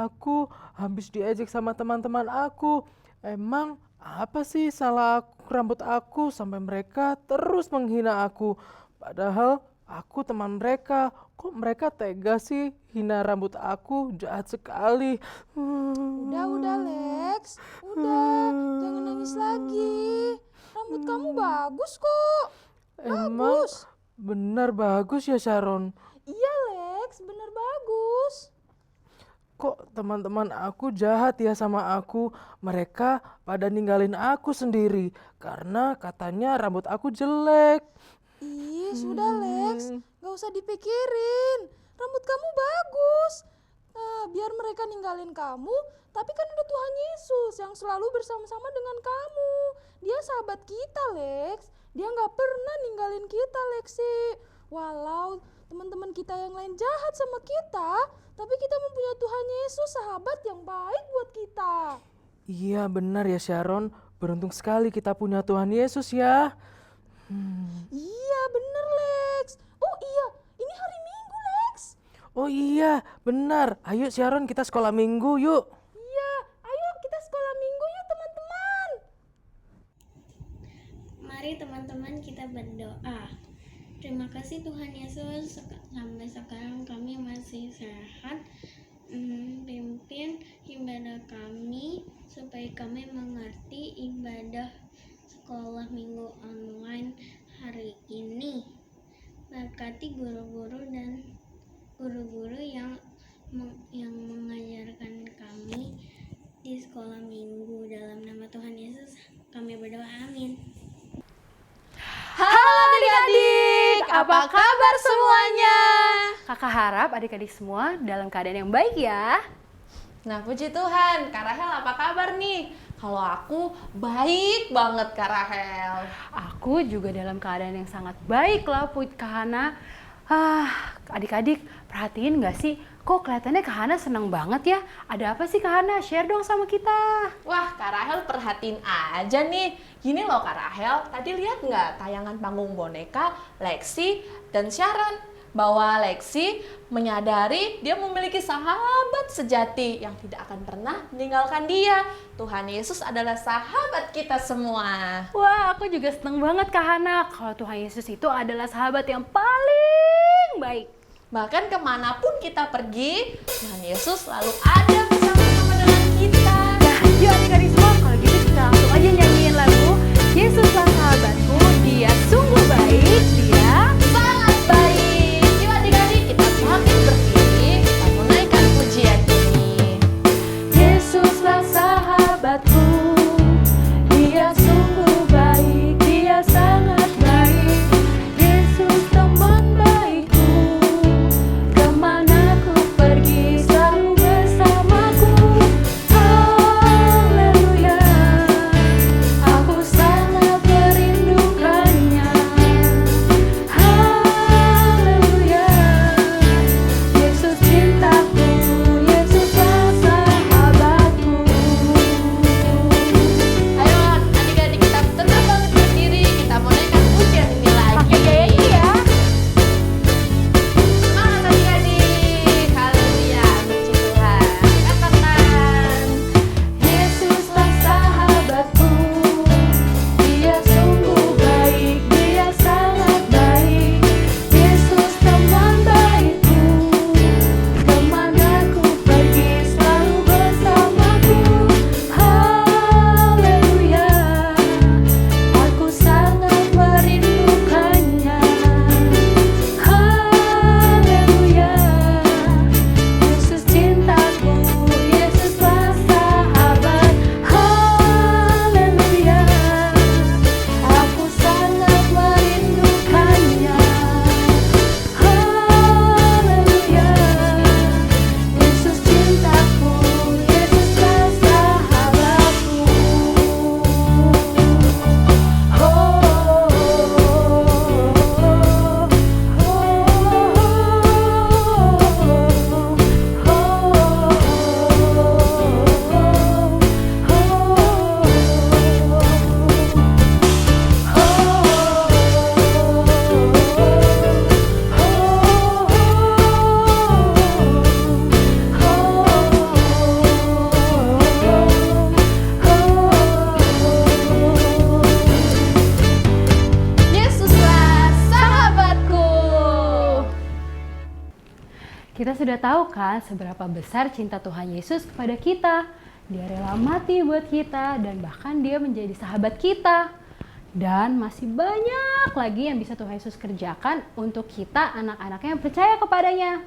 aku habis diejek sama teman-teman aku. Emang apa sih salah rambut aku sampai mereka terus menghina aku? Padahal aku teman mereka. Kok mereka tega sih hina rambut aku? Jahat sekali. Udah Lex, udah, jangan nangis lagi. Rambut kamu bagus kok. Emang Bagus. benar bagus ya Sharon? Iya Lex, bener bagus. Kok teman-teman aku jahat ya sama aku? Mereka pada ninggalin aku sendiri karena katanya rambut aku jelek. Ih, sudah Lex, gak usah dipikirin. Rambut kamu bagus. Nah, biar mereka ninggalin kamu, tapi kan ada Tuhan Yesus yang selalu bersama-sama dengan kamu. Dia sahabat kita, Lex. Dia gak pernah ninggalin kita, Lexi. Walau teman-teman kita yang lain jahat sama kita, tapi kita mempunyai Tuhan Yesus, sahabat yang baik buat kita. Iya benar ya Sharon, beruntung sekali kita punya Tuhan Yesus ya. Iya, bener Lex. Oh iya, ini hari Minggu, Lex. Oh iya benar, ayo Sharon kita sekolah minggu yuk. Iya, ayo kita sekolah minggu yuk teman-teman. Mari teman-teman kita berdoa. Terima kasih Tuhan Yesus, sampai sekarang kami masih sehat. Pimpin ibadah kami supaya kami mengerti ibadah sekolah minggu online hari ini. Berkati guru-guru dan guru-guru yang mengajarkan kami di sekolah minggu. Dalam nama Tuhan Yesus kami berdoa, amin. Halo adik-adik, apa kabar semuanya? Kakak harap adik-adik semua dalam keadaan yang baik ya. Nah puji Tuhan, Kak Rahel apa kabar nih? Kalau aku baik banget Kak Rahel. Aku juga dalam keadaan yang sangat baik lah Kak Hana. Adik-adik perhatiin gak sih? Kok kelihatannya Kak Hana seneng banget ya? Ada apa sih Kak Hana? Share dong sama kita. Wah Kak Rahel perhatiin aja nih. Gini loh Kak Rahel, tadi lihat nggak tayangan panggung boneka Lexi dan Sharon? Bahwa Lexi menyadari dia memiliki sahabat sejati yang tidak akan pernah meninggalkan dia. Tuhan Yesus adalah sahabat kita semua. Wah, aku juga seneng banget Kak Hana. Kalau Tuhan Yesus itu adalah sahabat yang paling baik. Bahkan kemanapun kita pergi, Tuhan Yesus selalu ada bersama-sama dengan kita. Nah, yuk adik-adik semua, kalau gitu kita langsung aja nyanyiin lagu Yesuslah sahabatku, dia sungguh baik, dia Sangat baik. Yuk adik-adik kita semakin berdiri, kita menaikkan pujian ini. Yesuslah sahabatku, dia sungguh baik, dia sangat baik. Yesus teman baikku, kemana ku pergi selalu bersamaku. Haleluya, aku sangat merindukannya. Kita sudah tahu kan seberapa besar cinta Tuhan Yesus kepada kita. Dia rela mati buat kita dan bahkan dia menjadi sahabat kita. Dan masih banyak lagi yang bisa Tuhan Yesus kerjakan untuk kita anak-anaknya yang percaya kepadanya.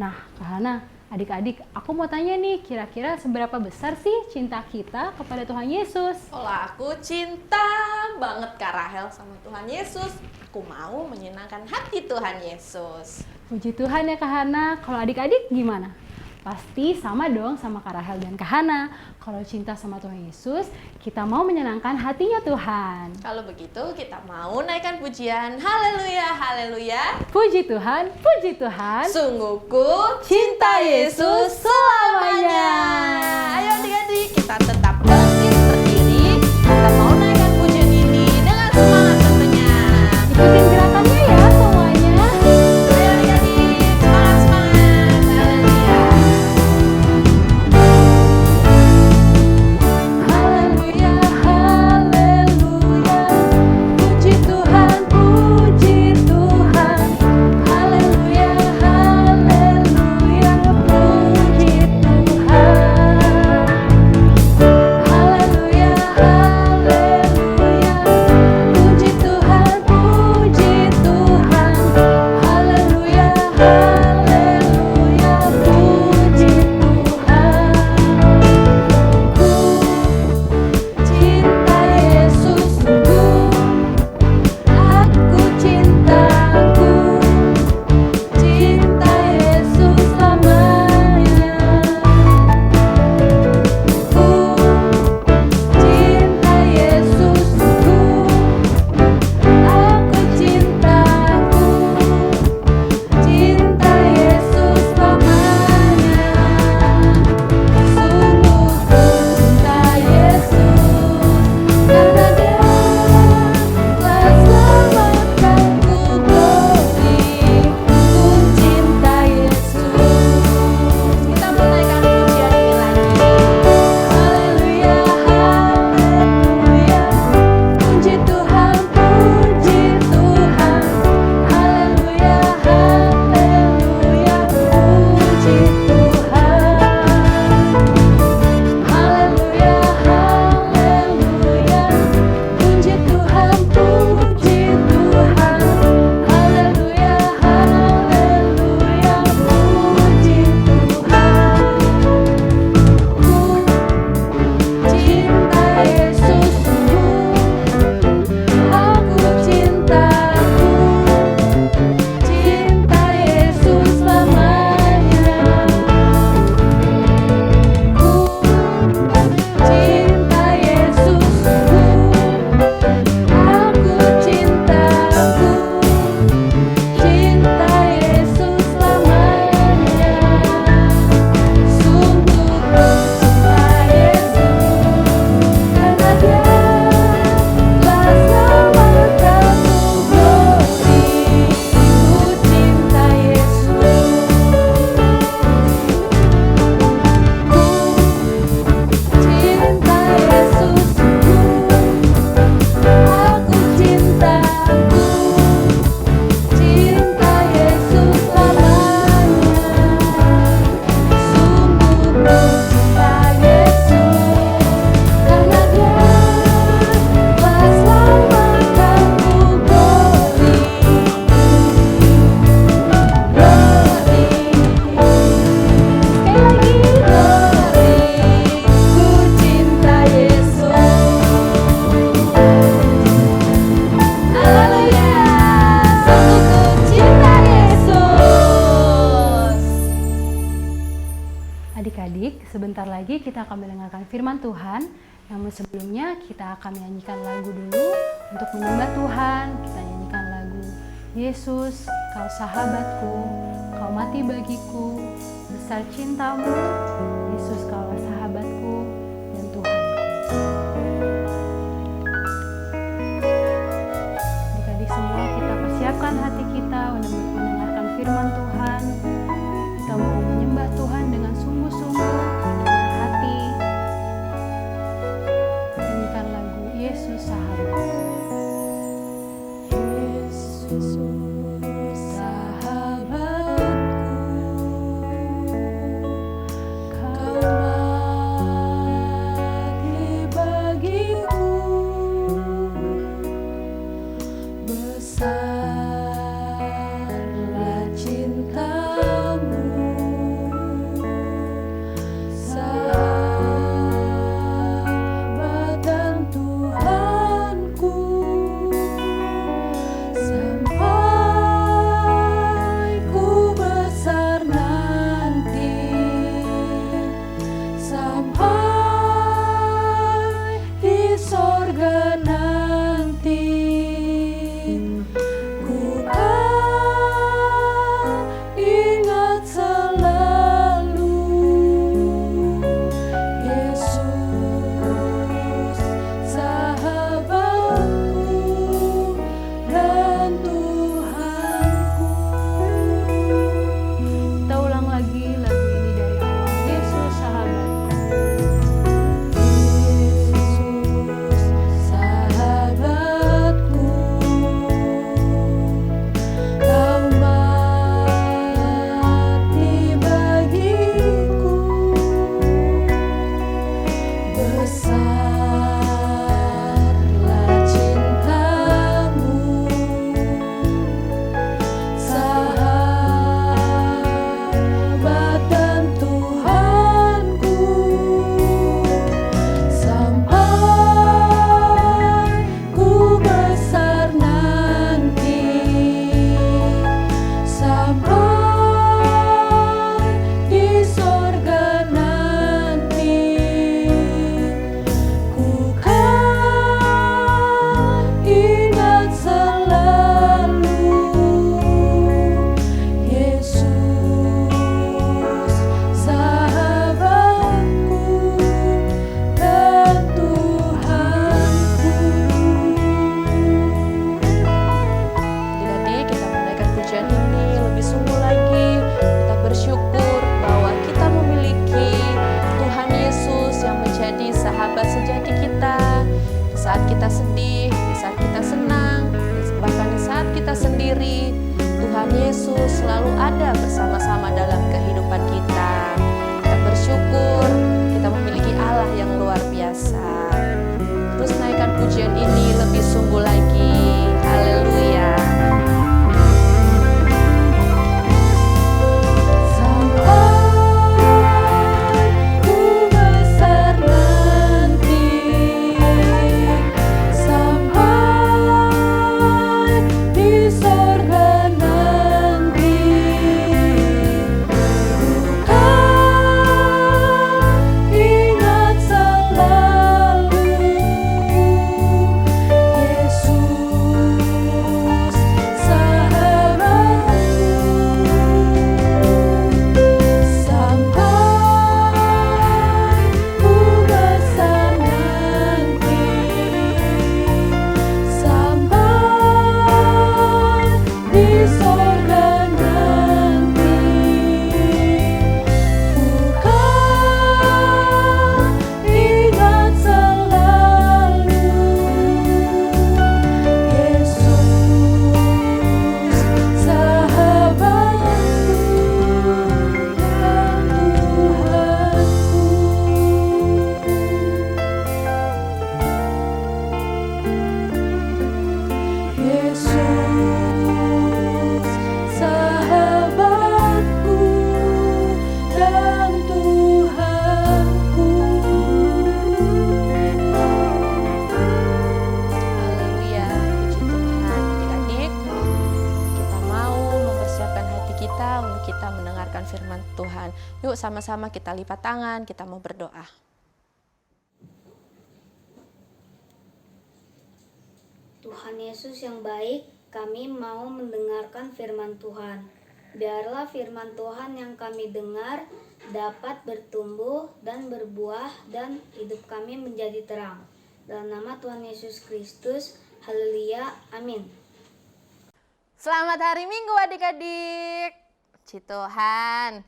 Nah, Kak Hana, adik-adik, aku mau tanya nih, kira-kira seberapa besar sih cinta kita kepada Tuhan Yesus? Kalau aku cinta banget Kak Rahel sama Tuhan Yesus. Aku mau menyenangkan hati Tuhan Yesus. Puji Tuhan ya Kak Hana. Kalau adik-adik gimana? Pasti sama dong sama Kak Rahel dan Kak Hana. Kalau cinta sama Tuhan Yesus, kita mau menyenangkan hatinya Tuhan. Kalau begitu kita mau naikkan pujian haleluya, haleluya. Puji Tuhan, puji Tuhan. Sungguh ku cinta Yesus selamanya. Ayo adik-adik, kita tetap berdiri. Kita mau naikkan pujian ini dengan semangat tentunya. Ikutin gerakannya ya semuanya. Ayo adik-adik, semangat-semangat. Haleluya. Haleluya, haleluya. Puji Tuhan, puji Tuhan. Haleluya, haleluya. Puji sebentar lagi kita akan mendengarkan firman Tuhan. Namun sebelumnya kita akan menyanyikan lagu dulu untuk menyembah Tuhan. Kita nyanyikan lagu Yesus, Kau sahabatku, Kau mati bagiku, besar cintamu, Yesus Kaulah sahabatku dan Tuhanku. Adik-adik semua, kita persiapkan hati kita untuk mendengarkan firman Tuhan. Kita mau menyembah Tuhan dengan sungguh-sungguh, dengan hati. Nyanyikan lagu Yesus sahabatku. Yesus sahabatku, saat kita sedih, di saat kita senang, bahkan di saat kita sendiri, Tuhan Yesus selalu ada bersama-sama dalam kehidupan kita. Kita bersyukur, kita memiliki Allah yang luar biasa. Terus naikkan pujian ini lebih sungguh lagi. Haleluya. Firman Tuhan. Yuk sama-sama kita lipat tangan, kita mau berdoa. Tuhan Yesus yang baik, kami mau mendengarkan firman Tuhan. Biarlah firman Tuhan yang kami dengar dapat bertumbuh dan berbuah dan hidup kami menjadi terang. Dalam nama Tuhan Yesus Kristus, haleluya, amin. Selamat hari Minggu adik-adik. Puji Tuhan.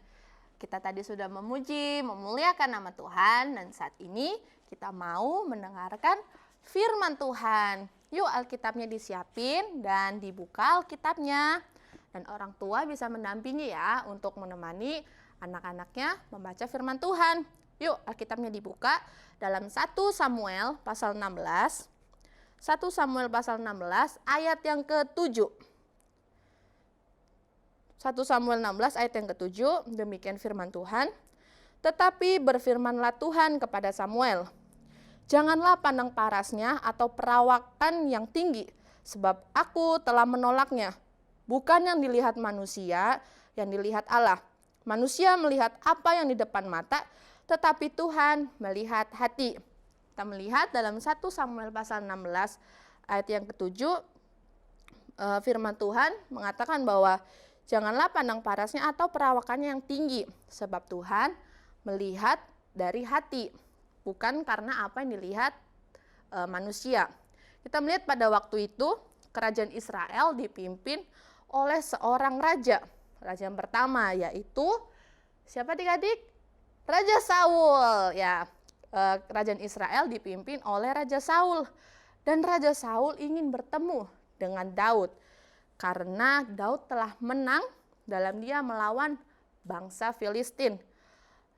Kita tadi sudah memuji, memuliakan nama Tuhan, dan saat ini kita mau mendengarkan firman Tuhan. Yuk Alkitabnya disiapin dan dibuka Alkitabnya. Dan orang tua bisa mendampingi ya untuk menemani anak-anaknya membaca firman Tuhan. Yuk Alkitabnya dibuka dalam 1 Samuel pasal 16. 1 Samuel pasal 16 ayat yang ke-7. 1 Samuel 16 ayat yang ke-7, demikian firman Tuhan. Tetapi berfirmanlah Tuhan kepada Samuel, janganlah pandang parasnya atau perawakan yang tinggi, sebab aku telah menolaknya. Bukan yang dilihat manusia, yang dilihat Allah. Manusia melihat apa yang di depan mata, tetapi Tuhan melihat hati. Kita melihat dalam 1 Samuel pasal 16 ayat yang ke-7, firman Tuhan mengatakan bahwa janganlah pandang parasnya atau perawakannya yang tinggi, sebab Tuhan melihat dari hati, bukan karena apa yang dilihat manusia. Kita melihat pada waktu itu, kerajaan Israel dipimpin oleh seorang raja. Raja yang pertama yaitu, siapa adik-adik? Raja Saul. Ya, kerajaan Israel dipimpin oleh Raja Saul. Dan Raja Saul ingin bertemu dengan Daud. Karena Daud telah menang dalam dia melawan bangsa Filistin.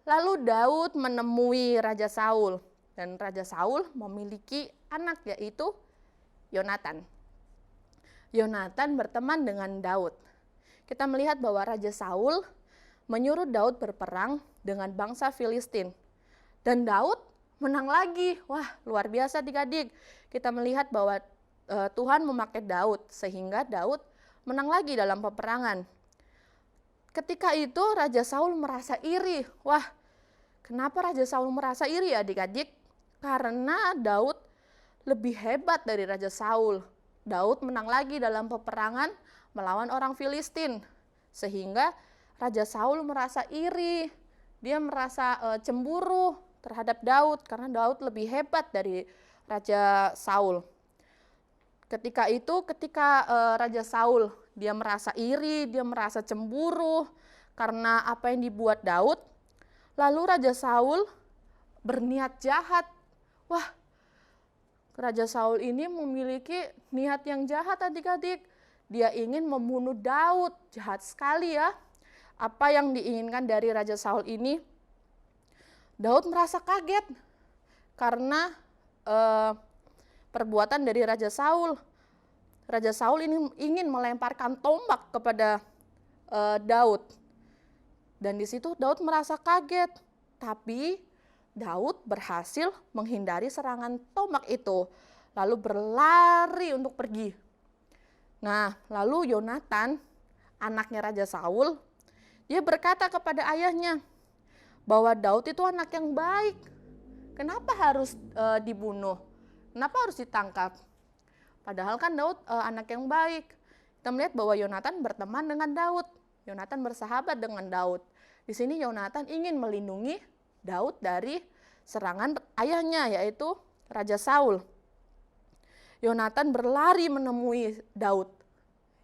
Lalu Daud menemui Raja Saul. Dan Raja Saul memiliki anak yaitu Yonatan. Yonatan berteman dengan Daud. Kita melihat bahwa Raja Saul menyuruh Daud berperang dengan bangsa Filistin. Dan Daud menang lagi. Wah, luar biasa adik-adik. Kita melihat bahwa Tuhan memakai Daud sehingga Daud menang lagi dalam peperangan. Ketika itu Raja Saul merasa iri. Wah, kenapa Raja Saul merasa iri adik-adik? Karena Daud lebih hebat dari Raja Saul. Daud menang lagi dalam peperangan melawan orang Filistin. Sehingga Raja Saul merasa iri. Dia merasa cemburu terhadap Daud karena Daud lebih hebat dari Raja Saul. Ketika Raja Saul, dia merasa iri, dia merasa cemburu karena apa yang dibuat Daud. Lalu Raja Saul berniat jahat. Wah, Raja Saul ini memiliki niat yang jahat adik-adik. Dia ingin membunuh Daud, jahat sekali ya. Apa yang diinginkan dari Raja Saul ini? Daud merasa kaget karena perbuatan dari Raja Saul. Raja Saul ini ingin melemparkan tombak kepada Daud. Dan di situ Daud merasa kaget. Tapi Daud berhasil menghindari serangan tombak itu, lalu berlari untuk pergi. Nah, lalu Yonatan, anaknya Raja Saul, dia berkata kepada ayahnya bahwa Daud itu anak yang baik. Kenapa harus dibunuh? Kenapa harus ditangkap? Padahal kan Daud anak yang baik. Kita melihat bahwa Yonatan berteman dengan Daud. Yonatan bersahabat dengan Daud. Di sini Yonatan ingin melindungi Daud dari serangan ayahnya, yaitu Raja Saul. Yonatan berlari menemui Daud.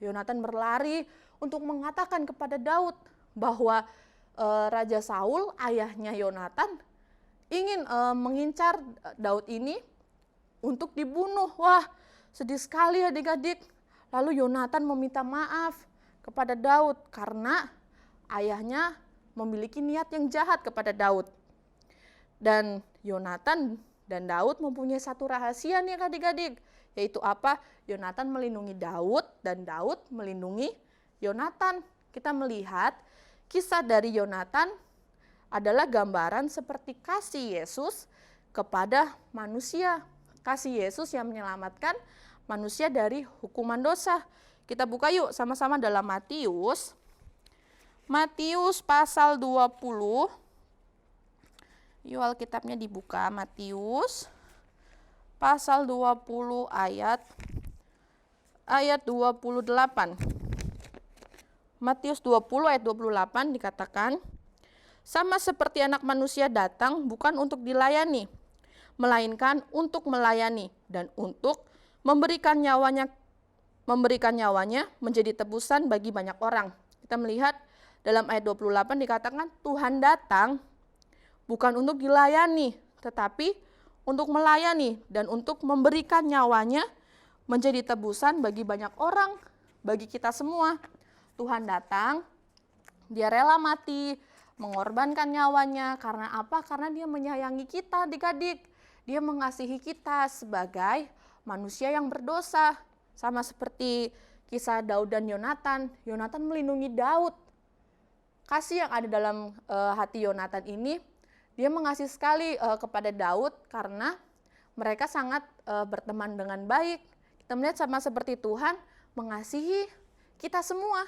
Yonatan berlari untuk mengatakan kepada Daud bahwa Raja Saul, ayahnya Yonatan, ingin mengincar Daud ini untuk dibunuh. Wah, sedih sekali adik-adik. Lalu Yonatan meminta maaf kepada Daud karena ayahnya memiliki niat yang jahat kepada Daud. Dan Yonatan dan Daud mempunyai satu rahasia nih adik-adik, yaitu apa? Yonatan melindungi Daud dan Daud melindungi Yonatan. Kita melihat kisah dari Yonatan adalah gambaran seperti kasih Yesus kepada manusia. Kasih Yesus yang menyelamatkan manusia dari hukuman dosa. Kita buka yuk sama-sama dalam Matius. Matius pasal 20. Yuk Alkitabnya dibuka, Matius pasal 20 ayat 28. Matius 20 ayat 28 dikatakan, sama seperti anak manusia datang bukan untuk dilayani, melainkan untuk melayani dan untuk memberikan nyawanya menjadi tebusan bagi banyak orang. Kita melihat dalam ayat 28 dikatakan Tuhan datang bukan untuk dilayani, tetapi untuk melayani dan untuk memberikan nyawanya menjadi tebusan bagi banyak orang, bagi kita semua. Tuhan datang, dia rela mati, mengorbankan nyawanya. Karena apa? Karena dia menyayangi kita adik-adik. Dia mengasihi kita sebagai manusia yang berdosa. Sama seperti kisah Daud dan Yonatan. Yonatan melindungi Daud. Kasih yang ada dalam hati Yonatan ini, dia mengasihi sekali kepada Daud karena mereka sangat berteman dengan baik. Kita melihat sama seperti Tuhan mengasihi kita semua.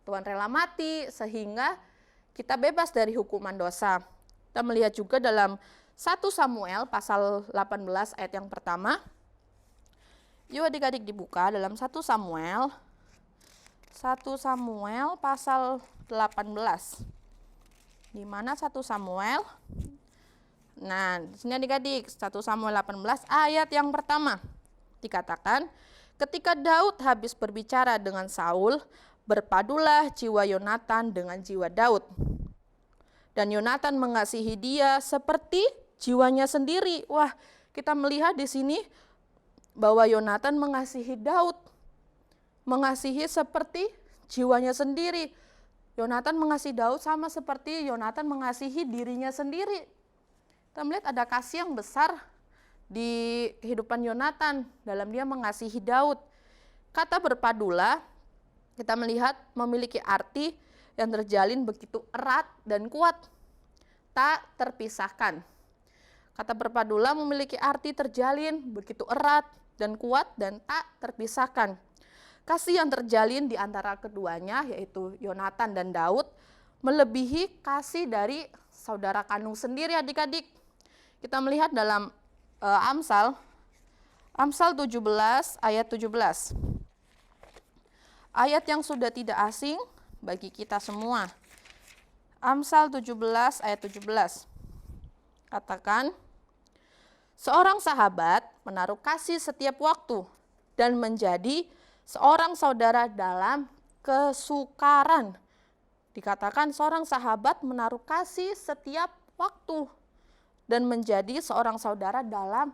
Tuhan rela mati sehingga kita bebas dari hukuman dosa. Kita melihat juga dalam 1 Samuel pasal 18 ayat yang pertama. Yuk adik-adik dibuka dalam 1 Samuel pasal 18. Di mana 1 Samuel? Nah, di sini adik-adik 1 Samuel 18 ayat yang pertama. Dikatakan, ketika Daud habis berbicara dengan Saul, berpadulah jiwa Yonatan dengan jiwa Daud. Dan Yonatan mengasihi dia seperti jiwanya sendiri. Wah, kita melihat di sini bahwa Yonatan mengasihi Daud. Mengasihi seperti jiwanya sendiri. Yonatan mengasihi Daud sama seperti Yonatan mengasihi dirinya sendiri. Kita melihat ada kasih yang besar di kehidupan Yonatan dalam dia mengasihi Daud. Kata berpadulah, kita melihat memiliki arti yang terjalin begitu erat dan kuat, tak terpisahkan. Kata berpadulah memiliki arti terjalin begitu erat dan kuat dan tak terpisahkan. Kasih yang terjalin di antara keduanya, yaitu Yonatan dan Daud, melebihi kasih dari saudara kandung sendiri adik-adik. Kita melihat dalam Amsal 17 ayat 17. Ayat yang sudah tidak asing bagi kita semua. Amsal 17 ayat 17. Katakan, seorang sahabat menaruh kasih setiap waktu dan menjadi seorang saudara dalam kesukaran. Dikatakan seorang sahabat menaruh kasih setiap waktu dan menjadi seorang saudara dalam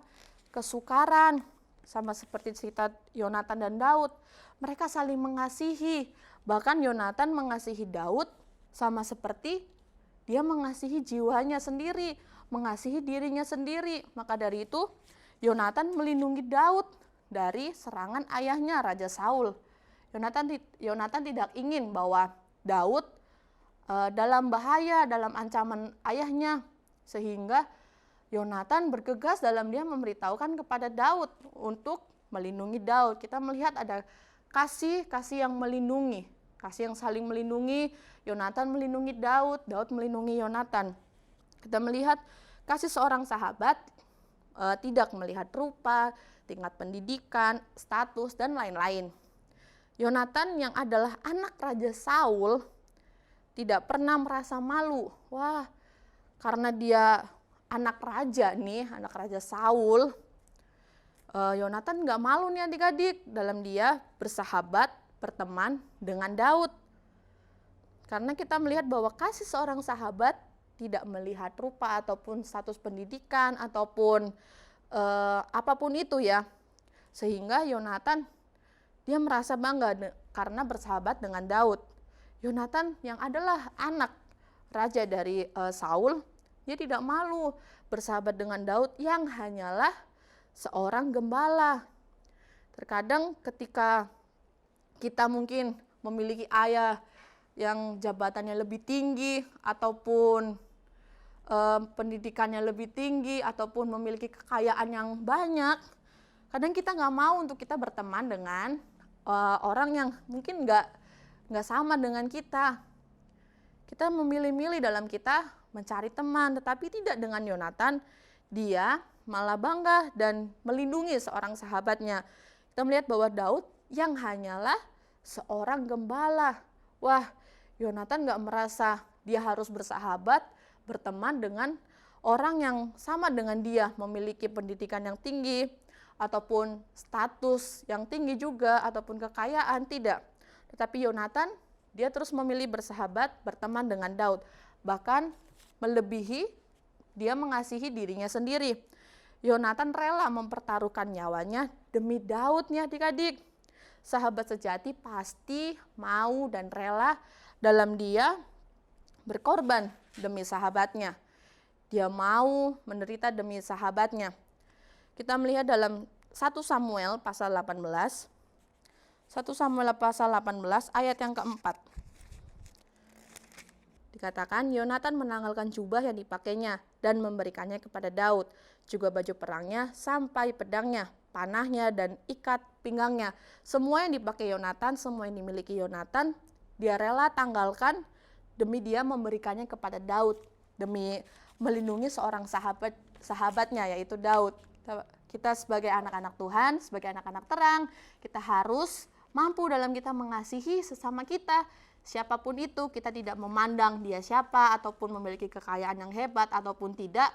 kesukaran, sama seperti cerita Yonatan dan Daud. Mereka saling mengasihi, bahkan Yonatan mengasihi Daud sama seperti dia mengasihi jiwanya sendiri, mengasihi dirinya sendiri. Maka dari itu Yonatan melindungi Daud dari serangan ayahnya Raja Saul. Yonatan tidak ingin bahwa Daud dalam bahaya, dalam ancaman ayahnya, sehingga Yonatan bergegas dalam dia memberitahukan kepada Daud untuk melindungi Daud. Kita melihat ada kasih yang melindungi, kasih yang saling melindungi. Yonatan melindungi Daud, Daud melindungi Yonatan. Kita melihat kasih seorang sahabat tidak melihat rupa, tingkat pendidikan, status, dan lain-lain. Yonatan yang adalah anak Raja Saul tidak pernah merasa malu. Wah, karena dia anak raja nih, anak Raja Saul, Yonatan nggak malu nih adik-adik dalam dia bersahabat, berteman dengan Daud. Karena kita melihat bahwa kasih seorang sahabat tidak melihat rupa ataupun status pendidikan ataupun apapun itu ya. Sehingga Yonatan dia merasa bangga karena bersahabat dengan Daud. Yonatan yang adalah anak raja dari Saul, dia tidak malu bersahabat dengan Daud yang hanyalah seorang gembala. Terkadang ketika kita mungkin memiliki ayah yang jabatannya lebih tinggi ataupun pendidikannya lebih tinggi ataupun memiliki kekayaan yang banyak, kadang kita nggak mau untuk kita berteman dengan orang yang mungkin nggak sama dengan kita. Kita memilih-milih dalam kita mencari teman, tetapi tidak dengan Yonatan. Dia malah bangga dan melindungi seorang sahabatnya. Kita melihat bahwa Daud yang hanyalah seorang gembala. Wah, Yonatan nggak merasa dia harus bersahabat, berteman dengan orang yang sama dengan dia, memiliki pendidikan yang tinggi, ataupun status yang tinggi juga, ataupun kekayaan, tidak. Tetapi Yonatan, dia terus memilih bersahabat, berteman dengan Daud. Bahkan melebihi, dia mengasihi dirinya sendiri. Yonatan rela mempertaruhkan nyawanya demi Daudnya adik-adik. Sahabat sejati pasti mau dan rela dalam dia berkorban demi sahabatnya. Dia mau menderita demi sahabatnya. Kita melihat dalam 1 Samuel pasal 18. 1 Samuel pasal 18 ayat yang keempat. Dikatakan Yonatan menanggalkan jubah yang dipakainya dan memberikannya kepada Daud, juga baju perangnya sampai pedangnya, panahnya dan ikat pinggangnya. Semua yang dipakai Yonatan, semua yang dimiliki Yonatan, dia rela tanggalkan demi dia memberikannya kepada Daud, demi melindungi seorang sahabatnya yaitu Daud. Kita sebagai anak-anak Tuhan, sebagai anak-anak terang, kita harus mampu dalam kita mengasihi sesama kita. Siapapun itu, kita tidak memandang dia siapa ataupun memiliki kekayaan yang hebat ataupun tidak.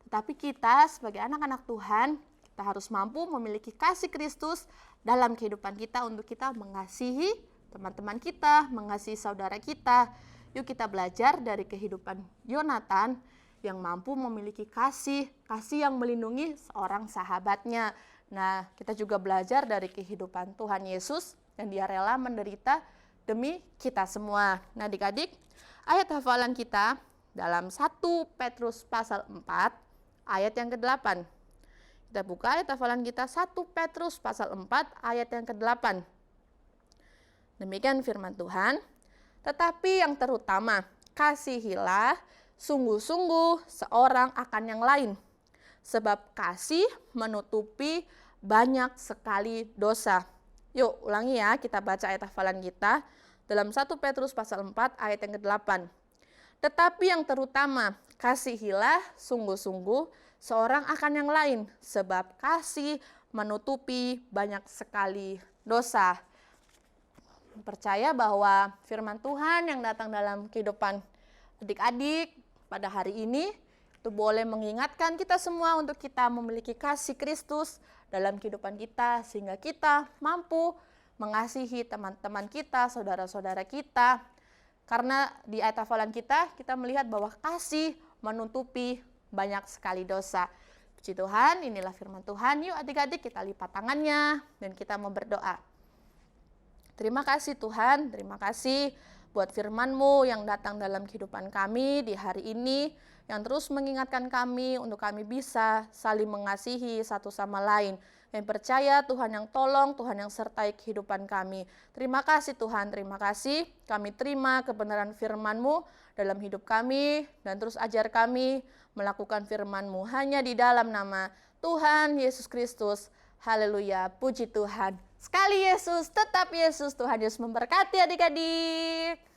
Tetapi kita sebagai anak-anak Tuhan, kita harus mampu memiliki kasih Kristus dalam kehidupan kita untuk kita mengasihi teman-teman kita, mengasihi saudara kita. Yuk kita belajar dari kehidupan Yonatan yang mampu memiliki kasih yang melindungi seorang sahabatnya. Nah, kita juga belajar dari kehidupan Tuhan Yesus yang dia rela menderita demi kita semua. Nah, adik-adik, ayat hafalan kita dalam 1 Petrus pasal 4 ayat yang ke-8. Kita buka ayat hafalan kita 1 Petrus pasal 4 ayat yang ke-8. Demikian firman Tuhan. Tetapi yang terutama, kasihilah sungguh-sungguh seorang akan yang lain. Sebab kasih menutupi banyak sekali dosa. Yuk ulangi ya, kita baca ayat hafalan kita dalam 1 Petrus pasal 4 ayat yang ke-8. Tetapi yang terutama, kasihilah sungguh-sungguh seorang akan yang lain, sebab kasih menutupi banyak sekali dosa. Percaya bahwa firman Tuhan yang datang dalam kehidupan adik-adik pada hari ini itu boleh mengingatkan kita semua untuk kita memiliki kasih Kristus dalam kehidupan kita, sehingga kita mampu mengasihi teman-teman kita, saudara-saudara kita. Karena di ayat hafalan kita melihat bahwa kasih menutupi banyak sekali dosa. Puji Tuhan, inilah firman Tuhan. Yuk adik-adik kita lipat tangannya dan kita mau berdoa. Terima kasih Tuhan, terima kasih buat firman-Mu yang datang dalam kehidupan kami di hari ini, yang terus mengingatkan kami untuk kami bisa saling mengasihi satu sama lain. Yang percaya Tuhan yang tolong, Tuhan yang sertai kehidupan kami. Terima kasih Tuhan, terima kasih. Kami terima kebenaran firman-Mu dalam hidup kami, dan terus ajar kami melakukan firman-Mu hanya di dalam nama Tuhan Yesus Kristus. Haleluya, puji Tuhan. Sekali Yesus, tetap Yesus. Tuhan Yesus memberkati adik-adik.